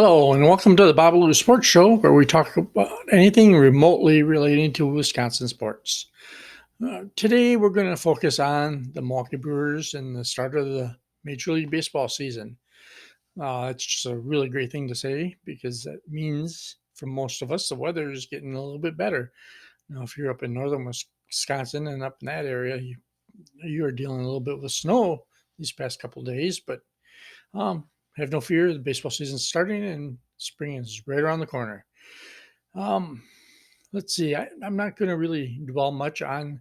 Hello, and welcome to the Babalu Sports Show, where we talk about anything remotely relating to Wisconsin sports. Today, we're going to focus on the Milwaukee Brewers and the start of the Major League Baseball season. It's just a really great thing to say because that means for most of us, the weather is getting a little bit better. Now, if you're up in northern Wisconsin and up in that area, you are dealing a little bit with snow these past couple of days, but um, have no fear. The baseball season's starting and spring is right around the corner. Um, let's see. I'm not going to really dwell much on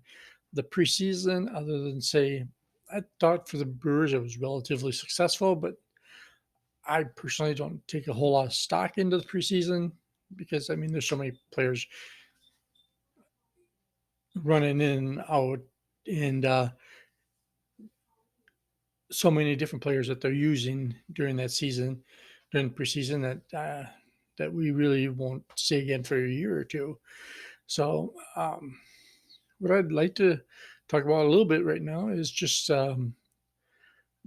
the preseason other than say I thought for the Brewers it was relatively successful, but I personally don't take a whole lot of stock into the preseason because, I mean, there's so many players running in and out and so many different players that they're using during that season, during the preseason that we really won't see again for a year or two. So, what I'd like to talk about a little bit right now is just the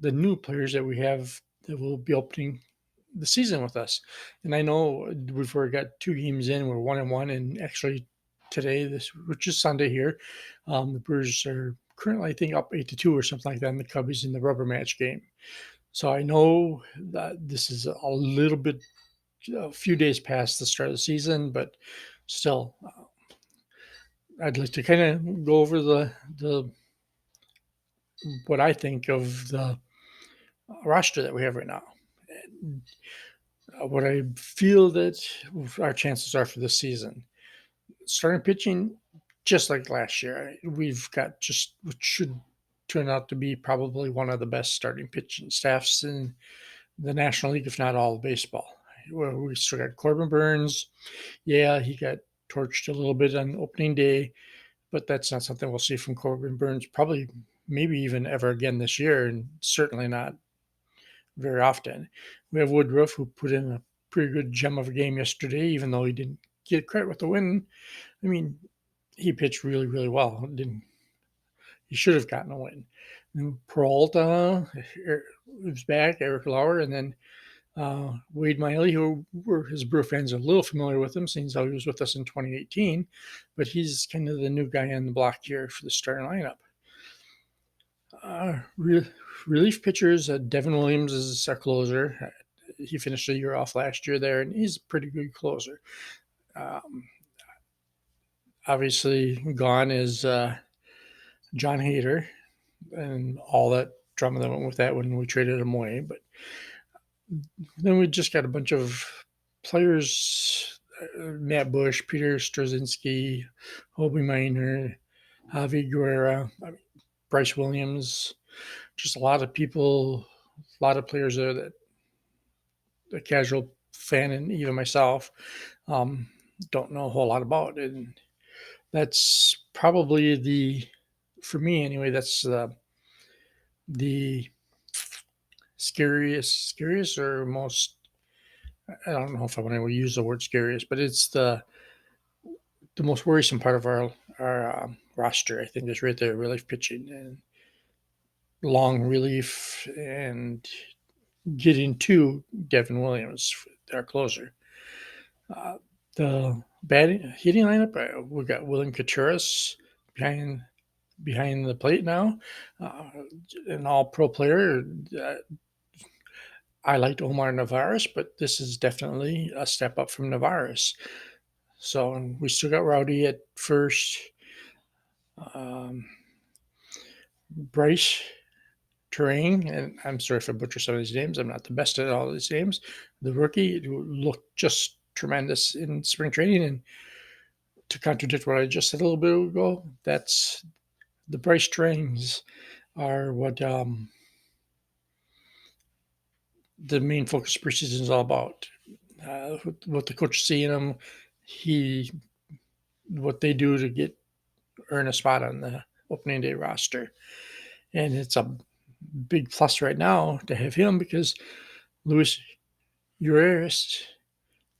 new players that we have that will be opening the season with us. And I know we've already got 2 games in. We're 1-1, and actually today, which is Sunday here, the Brewers are currently I think up 8-2 or something like that. And the Cubbies in the rubber match game. So I know that this is a little bit, a few days past the start of the season, but still, I'd like to kind of go over the what I think of the roster that we have right now. And, what I feel that our chances are for this season. Starting pitching, just like last year, we've got just what should turn out to be probably one of the best starting pitching staffs in the National League, if not all of baseball. We still got Corbin Burns. Yeah, he got torched a little bit on opening day, but that's not something we'll see from Corbin Burns probably, maybe even ever again this year, and certainly not very often. We have Woodruff, who put in a pretty good gem of a game yesterday, even though he didn't get credit with the win. I mean, he pitched really, really well. He should have gotten a win. And Peralta was back, Eric Lauer, and then Wade Miley, who his Brewer fans are a little familiar with him since he was with us in 2018, but he's kind of the new guy on the block here for the starting lineup. Relief pitchers, Devin Williams is our closer. He finished the year off last year there, and he's a pretty good closer. Um, Obviously, gone is John Hader and all that drama that went with that when we traded him away. But then we just got a bunch of players: Matt Bush, Peter Straczynski, Hobie Minor, Javi Guerra, Bryce Williams. Just a lot of people, a lot of players there that the casual fan and even myself um, don't know a whole lot about. And that's probably for me anyway, that's the scariest or most, I don't know if I want to use the word scariest, but it's the most worrisome part of our roster. I think is right there: relief pitching and long relief, and getting to Devin Williams, our closer. Uh, the batting hitting lineup, we got William Contreras behind the plate now, uh, an All-Pro player. I liked Omar Navarez, but this is definitely a step up from Navarez. So we still got Rowdy at first. Um, Bryce Terrain, and I'm sorry if I butcher some of these names. I'm not the best at all these names. The rookie who looked just tremendous in spring training, and to contradict what I just said a little bit ago, that's the Bryce Terrains are what the main focus of preseason is all about. What the coach see in them, what they do to earn a spot on the opening day roster, and it's a big plus right now to have him because Luis Urias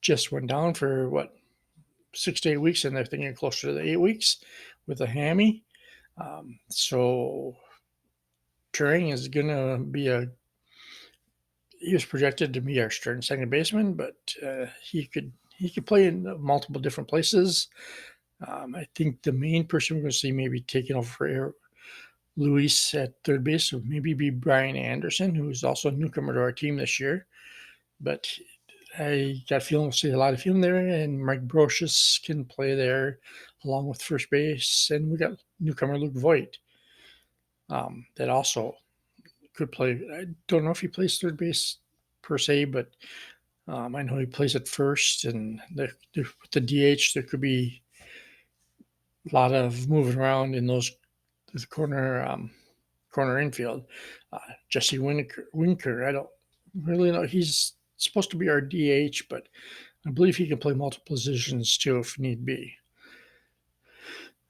just went down for 6 to 8 weeks, and they're thinking closer to the 8 weeks with a hammy. So Turing is going to be he was projected to be our starting second baseman, but he could play in multiple different places. I think the main person we're going to see maybe taking over for Luis at third base would maybe be Brian Anderson, who is also a newcomer to our team this year. But I got a feeling we'll see a lot of him there, and Mike Brocious can play there along with first base, and we got newcomer Luke Voigt that also could play. I don't know if he plays third base per se, but I know he plays at first, and with the DH, there could be a lot of moving around in the corner infield. Jesse Winker, I don't really know. He's supposed to be our DH, but I believe he can play multiple positions too if need be.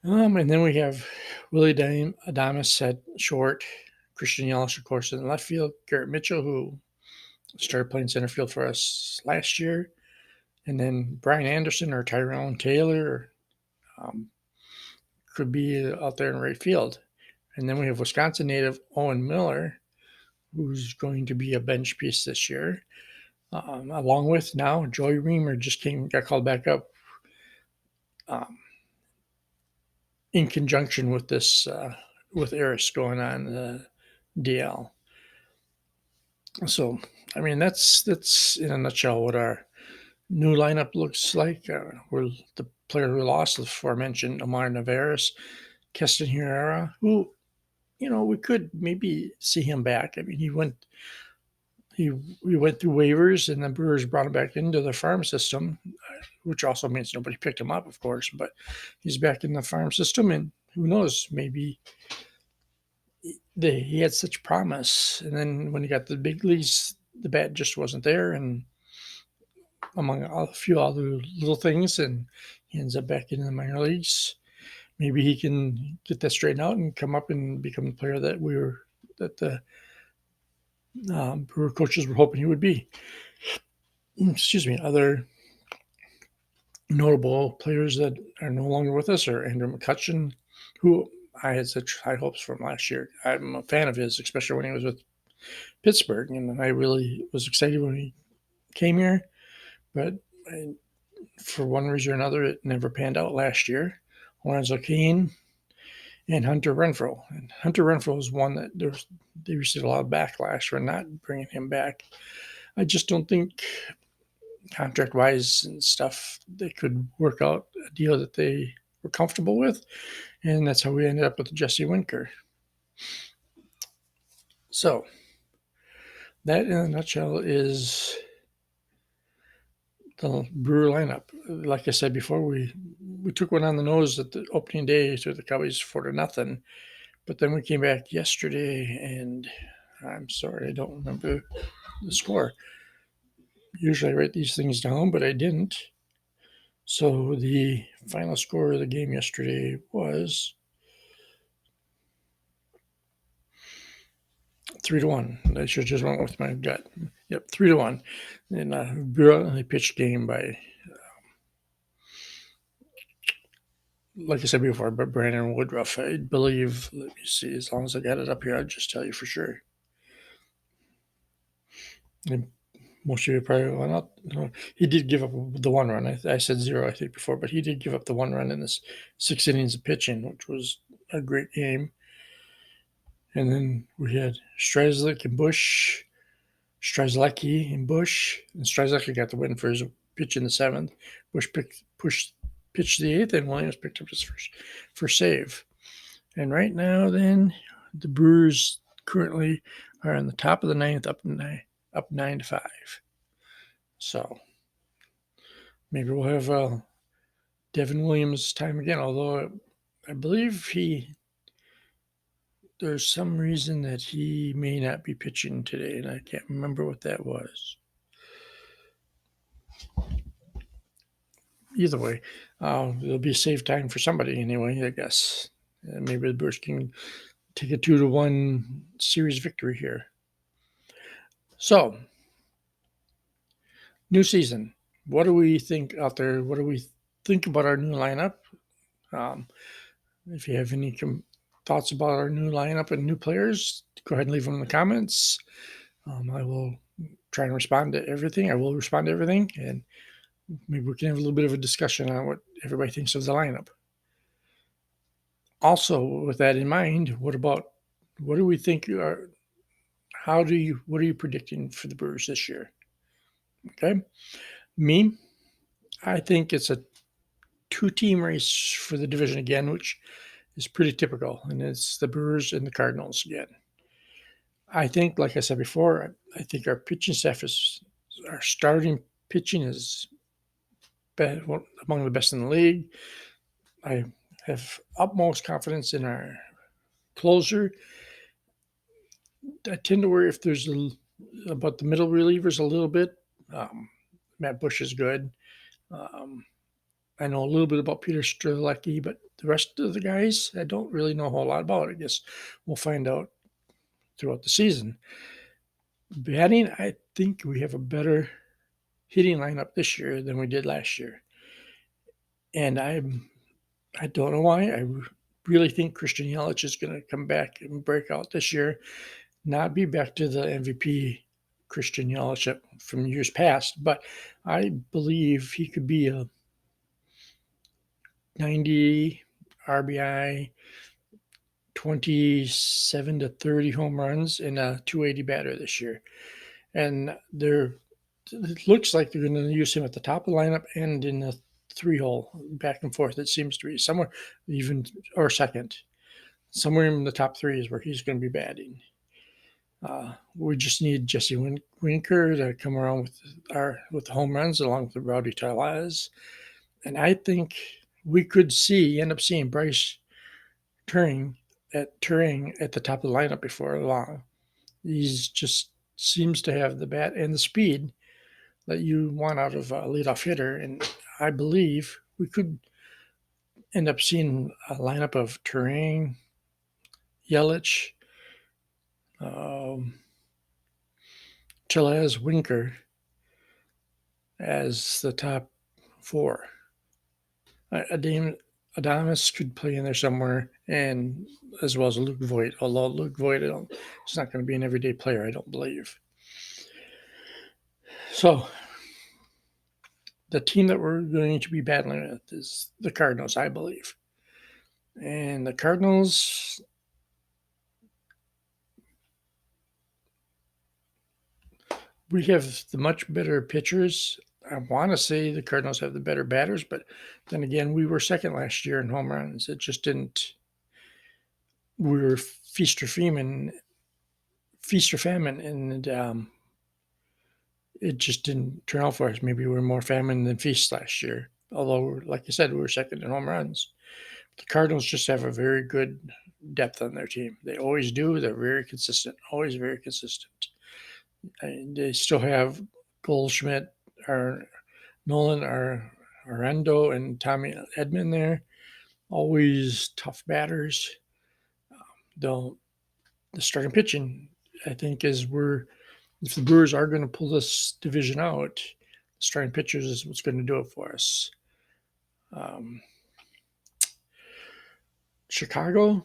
And then we have Willie Adamas at short, Christian Yelich, of course, in left field, Garrett Mitchell, who started playing center field for us last year, and then Brian Anderson or Tyrone Taylor um, could be out there in right field. And then we have Wisconsin native Owen Miller, who's going to be a bench piece this year, along with now Joey Reamer got called back up um, in conjunction with this with Eris going on the DL. So, I mean, that's in a nutshell what our new lineup looks like. We're the player who lost, the aforementioned Omar Navarez, Keston Herrera, who we could maybe see him back. I mean, he went through waivers, and the Brewers brought him back into the farm system, which also means nobody picked him up, of course. But he's back in the farm system, and who knows, maybe he had such promise, and then when he got the big leagues, the bat just wasn't there, and among a few other little things, and he ends up back in the minor leagues. Maybe he can get that straightened out and come up and become the player that the Brewer coaches were hoping he would be. Excuse me. Other notable players that are no longer with us are Andrew McCutcheon, who I had such high hopes from last year. I'm a fan of his, especially when he was with Pittsburgh, and I really was excited when he came here. But for one reason or another, it never panned out last year. Lorenzo Cain and Hunter Renfroe. And Hunter Renfroe is one that they received a lot of backlash for not bringing him back. I just don't think contract wise and stuff they could work out a deal that they were comfortable with, and that's how we ended up with Jesse Winker. So that in a nutshell is the Brewer lineup. Like I said before, we took one on the nose at the opening day to the Cowboys 4-0, but then we came back yesterday, and I'm sorry I don't remember the score. Usually I write these things down, but I didn't. So the final score of the game yesterday was 3-1. I should just went with my gut. Yep, 3-1. And a brilliantly pitched game by, like I said before, by Brandon Woodruff. I believe, let me see, as long as I got it up here, I'll just tell you for sure. And most of you probably went up. He did give up the one run. I said 0, I think, before, but he did give up the one run in this 6 innings of pitching, which was a great game. And then we had Strzelecki and Bush. Strzelecki and Bush. And Strzelecki got the win for his pitch in the 7th. Bush pitched the 8th, and Williams picked up his first save. And right now, then, the Brewers currently are on the top of the 9th, up 9-5. So maybe we'll have Devin Williams' time again, although I believe there's some reason that he may not be pitching today, and I can't remember what that was. Either way, it'll be a safe time for somebody anyway, I guess. Maybe the Brewers can take a 2-1 series victory here. So, new season. What do we think out there? What do we think about our new lineup? If you have any thoughts about our new lineup and new players, go ahead and leave them in the comments. I will try and respond to everything. I will respond to everything, and maybe we can have a little bit of a discussion on what everybody thinks of the lineup. Also, with that in mind, what do we think are what are you predicting for the Brewers this year? Okay. Me, I think it's a two-team race for the division again, which is pretty typical, and it's the Brewers and the Cardinals again. I think, like I said before, I think our pitching staff our starting pitching is among the best in the league. I have utmost confidence in our closer. I tend to worry if about the middle relievers a little bit. Matt Bush is good. Um, I know a little bit about Peter Strzelecki, but the rest of the guys, I don't really know a whole lot about. I guess we'll find out throughout the season. Batting, I think we have a better hitting lineup this year than we did last year. And I don't know why. I really think Christian Yelich is going to come back and break out this year, not be back to the MVP Christian Yelich from years past, but I believe he could be a 90 RBI, 27 to 30 home runs, and a 280 batter this year. And it looks like they're going to use him at the top of the lineup and in the three hole back and forth. It seems to be somewhere even or second, somewhere in the top three is where he's going to be batting. We just need Jesse Winker to come around with the home runs along with the Rowdy Tellez. And I think we could end up seeing Bryce Turing at the top of the lineup before long. He's just seems to have the bat and the speed that you want out of a leadoff hitter. And I believe we could end up seeing a lineup of Turing, Yelich, Tellez, Winker as the top four. Adames could play in there somewhere, and as well as Luke Voigt. Although Luke Voigt is not going to be an everyday player, I don't believe. So the team that we're going to be battling with is the Cardinals, I believe. And the Cardinals, we have the much better pitchers. I want to say the Cardinals have the better batters, but then again, we were second last year in home runs. It just didn't. We were feast or famine, and it just didn't turn out for us. Maybe we were more famine than feast last year. Although, like I said, we were second in home runs. The Cardinals just have a very good depth on their team. They always do. They're very consistent, always very consistent. And they still have Goldschmidt, or Nolan, or Arendo, and Tommy Edman there. Always tough batters. Though the starting pitching, I think, if the Brewers are going to pull this division out, the starting pitchers is what's going to do it for us. Chicago,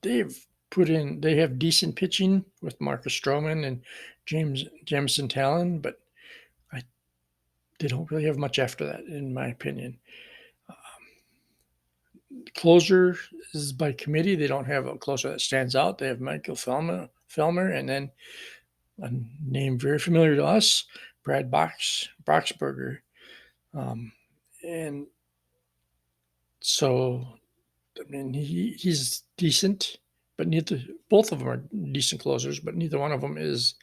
they have decent pitching with Marcus Stroman and Jameson Talon, but they don't really have much after that, in my opinion. Closer is by committee. They don't have a closer that stands out. They have Michael Felmer, and then a name very familiar to us, Brad Boxberger. And so, I mean, he's decent, but both of them are decent closers, but neither one of them is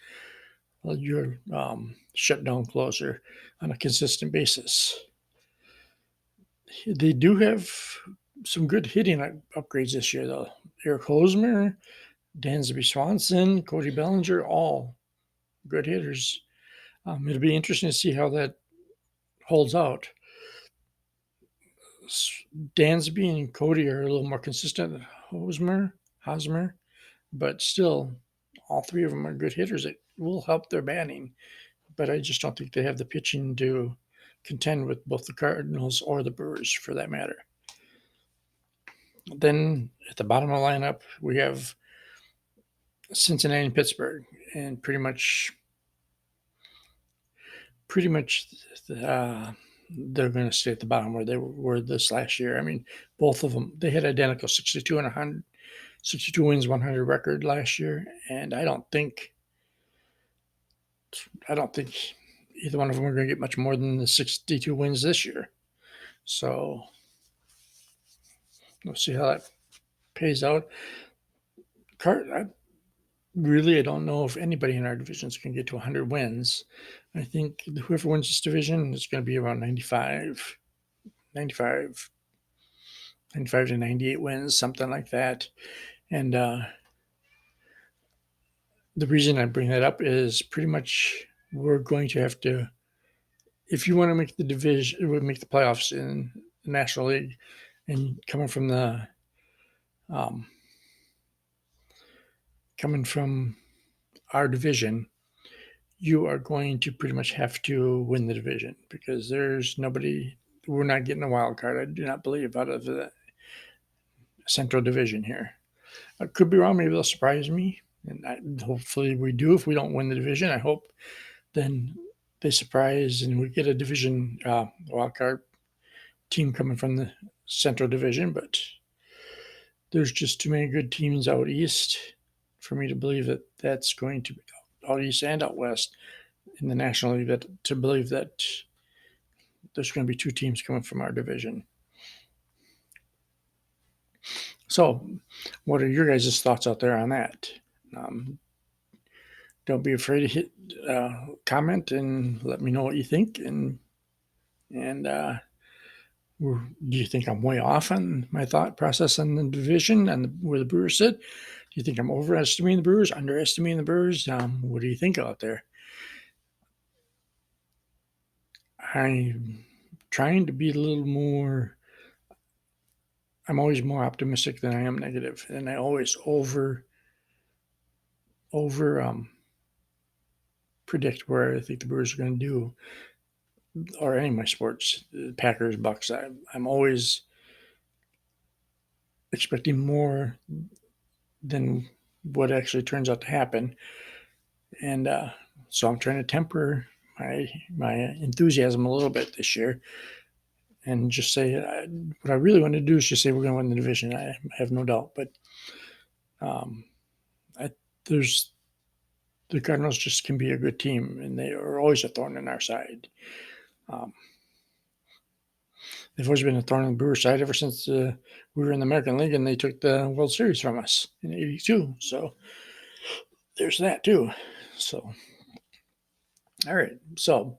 your shutdown closer on a consistent basis. They do have some good hitting upgrades this year, though. Eric Hosmer, Dansby Swanson, Cody Bellinger, all good hitters. It'll be interesting to see how that holds out. Dansby and Cody are a little more consistent than Hosmer, but still, all three of them are good hitters. It will help their batting, but I just don't think they have the pitching to contend with both the Cardinals or the Brewers, for that matter. Then at the bottom of the lineup, we have Cincinnati and Pittsburgh, and pretty much pretty much they're going to stay at the bottom where they were this last year. I mean, both of them, they had identical 62 and 100, 62 wins, 100 record last year, and I don't think either one of them are going to get much more than the 62 wins this year. So we'll see how that pays out. I don't know if anybody in our divisions can get to 100 wins. I think whoever wins this division is going to be around 95, 95 to 98 wins, something like that. And the reason I bring that up is pretty much we're going to have to, if you want to make the division, make the playoffs in the National League, and um, coming from our division, you are going to pretty much have to win the division because there's nobody. We're not getting a wild card. I do not believe out of the Central Division here. I could be wrong. Maybe they'll surprise me, and hopefully we do. If we don't win the division, I hope then they surprise and we get a division wild card team coming from the Central Division. But there's just too many good teams out east for me to believe that that's going to be out east and out west in the National League to believe that there's going to be two teams coming from our division. So, what are your guys' thoughts out there on that? Don't be afraid to hit comment and let me know what you think. And do you think I'm way off on my thought process on the division and where the Brewers sit? Do you think I'm overestimating the Brewers, underestimating the Brewers? What do you think out there? I'm trying to be a little more. I'm always more optimistic than I am negative, and I always over predict where I think the Brewers are going to do, or any of my sports, Packers, Bucks. I'm always expecting more than what actually turns out to happen, and so I'm trying to temper my enthusiasm a little bit this year, and just say what I really want to do is just say we're going to win the division. I have no doubt, but there's the Cardinals just can be a good team, and they are always a thorn in our side. They've always been a thorn in the Brewers' side ever since we were in the American League and they took the World Series from us in '82. So there's that too. So, all right. So,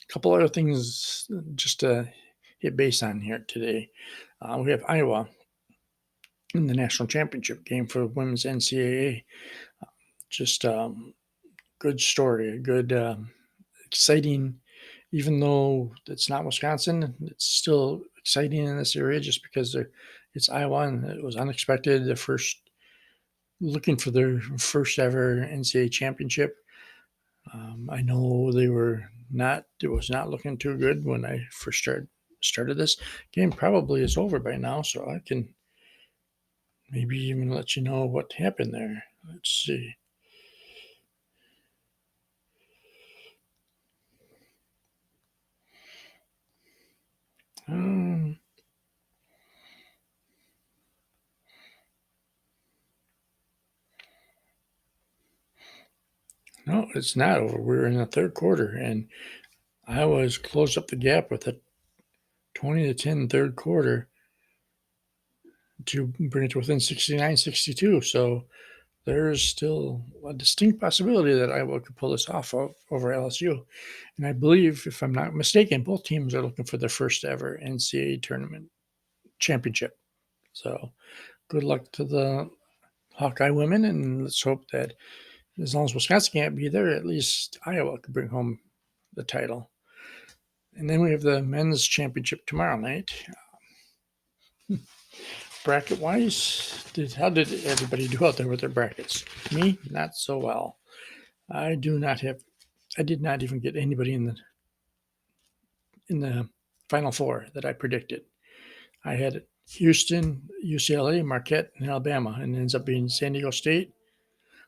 a couple other things just to hit base on here today. We have Iowa in the national championship game for women's NCAA. Just good story, a good, exciting. Even though it's not Wisconsin, it's still exciting in this area just because it's Iowa and it was unexpected. Looking for their first ever NCAA championship. I know it was not looking too good when I first started this. Game probably is over by now, so I can maybe even let you know what happened there. Let's see. No, it's not over. We're in the third quarter, and Iowa's closed up the gap with a 20-10 third quarter to bring it to within 69-62. So there's still a distinct possibility that Iowa could pull this off over LSU. And I believe, if I'm not mistaken, both teams are looking for their first ever NCAA tournament championship. So good luck to the Hawkeye women, and let's hope that as long as Wisconsin can't be there, at least Iowa could bring home the title. And then we have the men's championship tomorrow night. Bracket wise, how did everybody do out there with their brackets? Me, not so well. I did not even get anybody in the Final Four that I predicted. I had Houston, UCLA, Marquette, and Alabama, and it ends up being San Diego State,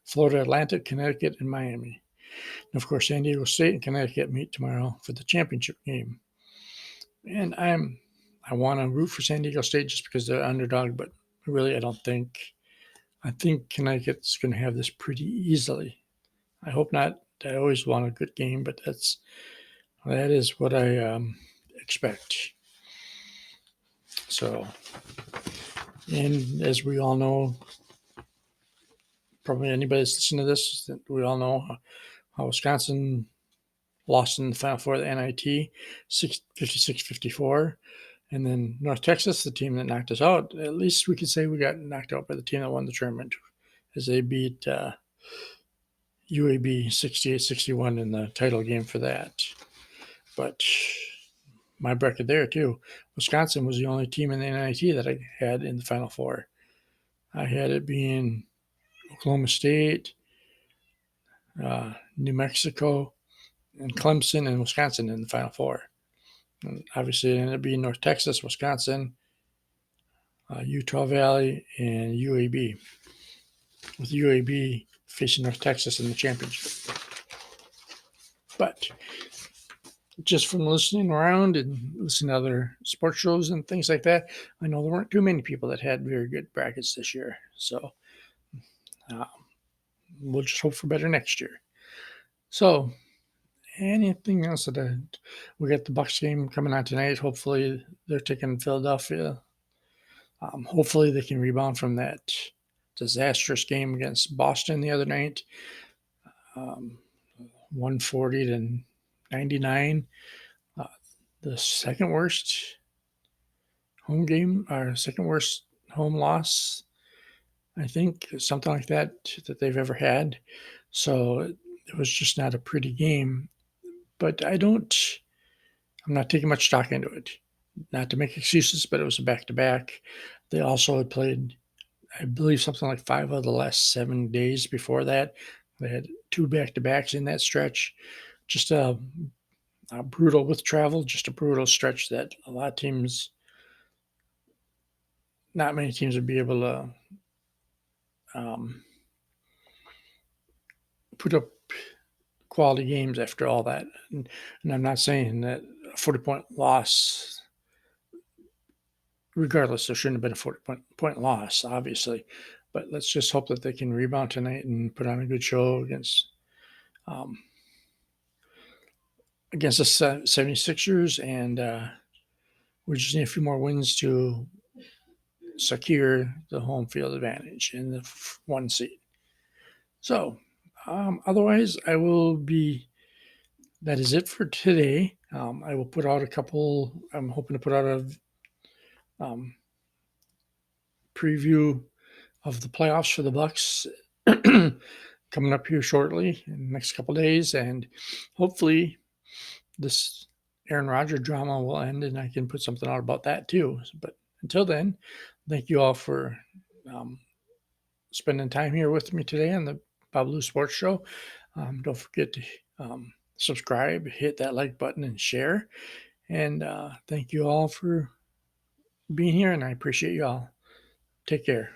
Florida Atlantic, Connecticut, and Miami. And of course, San Diego State and Connecticut meet tomorrow for the championship game. And I want to root for San Diego State just because they're underdog, but really, I don't think. I think Connecticut's going to have this pretty easily. I hope not. I always want a good game, but that is what I expect. So, and as we all know, probably anybody that's listening to this, we all know how Wisconsin lost in the Final Four of the NIT, 56-54. And then North Texas, the team that knocked us out, at least we could say we got knocked out by the team that won the tournament, as they beat UAB 68-61 in the title game for that. But my bracket there, too. Wisconsin was the only team in the NIT that I had in the Final Four. I had it being Oklahoma State, New Mexico, and Clemson and Wisconsin in the Final Four. And obviously, it ended up being North Texas, Wisconsin, Utah Valley, and UAB, with UAB facing North Texas in the championship. But just from listening around and listening to other sports shows and things like that, I know there weren't too many people that had very good brackets this year. So we'll just hope for better next year. So anything else we got the Bucks game coming on tonight. Hopefully they're taking Philadelphia. Hopefully they can rebound from that disastrous game against Boston the other night. 140-99. The second worst home game, or second worst home loss, I think, something like that they've ever had. So it was just not a pretty game. But I'm not taking much stock into it. Not to make excuses, but it was a back-to-back. They also had played, I believe, something like 5 of the last 7 days before that. They had 2 back-to-backs in that stretch. Just a brutal with travel, just a brutal stretch that not many teams would be able to put up quality games after all that. And I'm not saying that a 40-point loss, regardless, there shouldn't have been a 40-point loss, obviously. But let's just hope that they can rebound tonight and put on a good show against the 76ers. And we just need a few more wins to secure the home field advantage in the 1 seed. So otherwise, that is it for today. I will put out I'm hoping to put out a preview of the playoffs for the Bucks coming up here shortly in the next couple of days, and hopefully this Aaron Rodgers drama will end and I can put something out about that too. But until then, thank you all for spending time here with me today on the Bob Lou Sports Show. Don't forget to subscribe, hit that like button, and share. And thank you all for being here, and I appreciate you all. Take care.